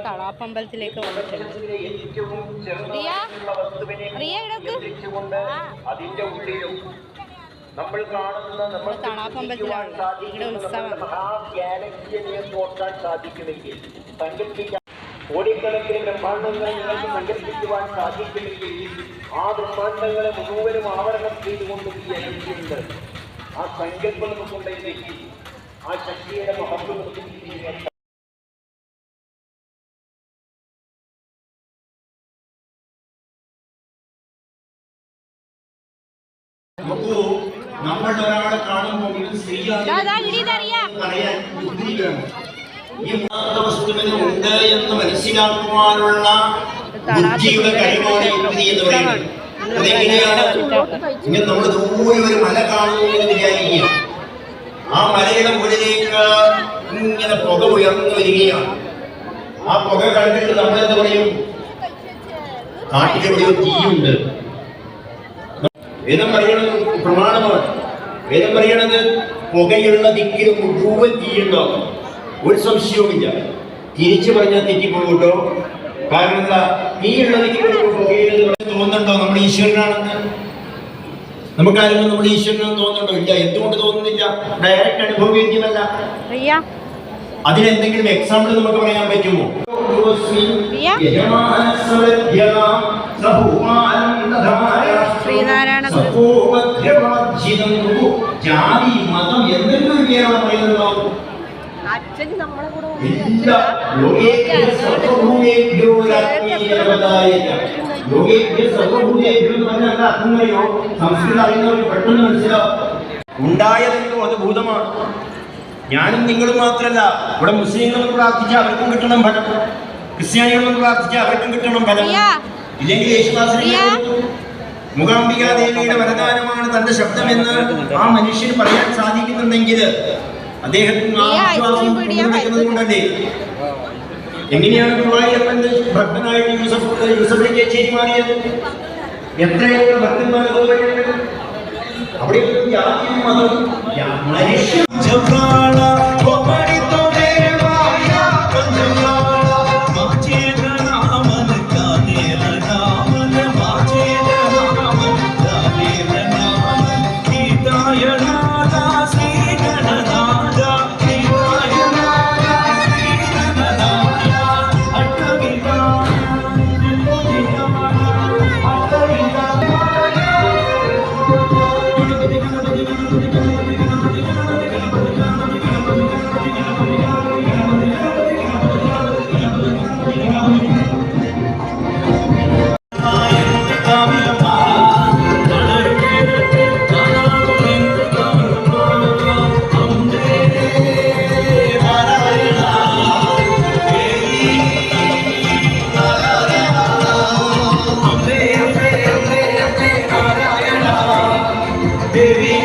കളാപ്പമ്പലത്തിലേക്ക് വന്നിട്ടുണ്ട്. നമ്മൾ കാണുന്ന കളാപ്പമ്പലത്തിലാണ് ഉത്സവം. സാധിക്കുമെങ്കിൽ കോടിക്കണക്കിന് ബ്രഹ്മാണ്ടങ്ങളെ നിങ്ങൾക്ക് സങ്കല്പിക്കുവാൻ സാധിക്കുമെങ്കിൽ ആ ബ്രഹ്മാണ്ടങ്ങളെ മുഴുവനും ആവരണം ചെയ്തുകൊണ്ട് ഈ ശക്തിയുണ്ട്. ആ സങ്കല്പം നമുക്കുണ്ടെങ്കിൽ ആ ശക്തിയുടെ മഹത്വം നോക്കൂ, നമ്മൾ ഒരാളെ കാണുമ്പോൾ ഇത് ഈ വസ്തുവിന് ഉണ്ട് എന്ന് മനസ്സിലാക്കുവാനുള്ള ബുദ്ധിയുടെ കഴിവാണ് യുക്തി എന്ന് പറയുന്നത്. അതെങ്ങനെയാണ്? ഇങ്ങനെ നമ്മൾ ദൂരെ ഒരു മല കാണുന്നു എന്ന് വിചാരിക്കുക. ആ മലയുടെ മുകളിലേക്ക് ഇങ്ങനെ പുക ഉയർന്നു വരികയാണ്. ആ പുക കണ്ടിട്ട് നമ്മളെന്ത് പറയും? കാട്ടിലെവിടെയോ തീയുണ്ട്. വേദം പറയണത് പ്രമാണമാണ്. വേദം പറയണത് പുകയുള്ള ദിക്കിന് മുഴുവൻ തീയുണ്ടാകും. ഒരു സംശയവുമില്ല. തിരിച്ചു പറഞ്ഞാൽ തെറ്റിപ്പോകട്ടോ. കാരണം എന്താ? തീയുള്ള ദിക്കിന് പുകയുള്ളത് തോന്നുന്നുണ്ടോ നമ്മുടെ ഈശ്വരനാണെന്ന്? നമുക്കാരെങ്കിലും നമ്മുടെ ഈശ്വരനാണെന്ന് തോന്നുന്നുണ്ടോ? ഇല്ല. എന്തുകൊണ്ട് തോന്നുന്നില്ല? ഡയറക്റ്റ് അനുഭവവേദ്യമല്ല. അതിനെന്തെങ്കിലും എക്സാമ്പിൾ നമുക്ക് പറയാൻ പറ്റുമോ? ജാതി മതം എന്തെങ്കിലും പറയുന്നുണ്ടോ? സംസ്കൃതം അറിയുന്നവർക്ക് പെട്ടെന്ന് മനസ്സിലാവും. ഉണ്ടായതെന്തോ അത് ഭൂതമാണ്. ഞാനും നിങ്ങളും മാത്രമല്ല. ഇവിടെ മുസ്ലിങ്ങളും പ്രാർത്ഥിച്ചാൽ അവർക്കും കിട്ടണം ഫലം, ക്രിസ്ത്യാനികളും പ്രാർത്ഥിച്ചാൽ അവർക്കും കിട്ടണം ഫലം. ഇല്ലെങ്കിൽ യേശുദാസിനെ മൂകാംബിക ദേവിയുടെ വരദാനമാണ് തന്റെ ശബ്ദമെന്ന് ആ മനുഷ്യന് പറയാൻ സാധിക്കുന്നുണ്ടെങ്കിൽ അദ്ദേഹത്തിന് കൊണ്ടല്ലേ. എങ്ങനെയാണ് ഗുരുവായൂരപ്പന്റെ ഭക്തനായിട്ട് യൂസഫ് കേച്ചേരി മാറിയത്? എത്രയോ ഭക്തന്മാർ അവിടെ ജാതിയും മതവും മനുഷ്യ Baby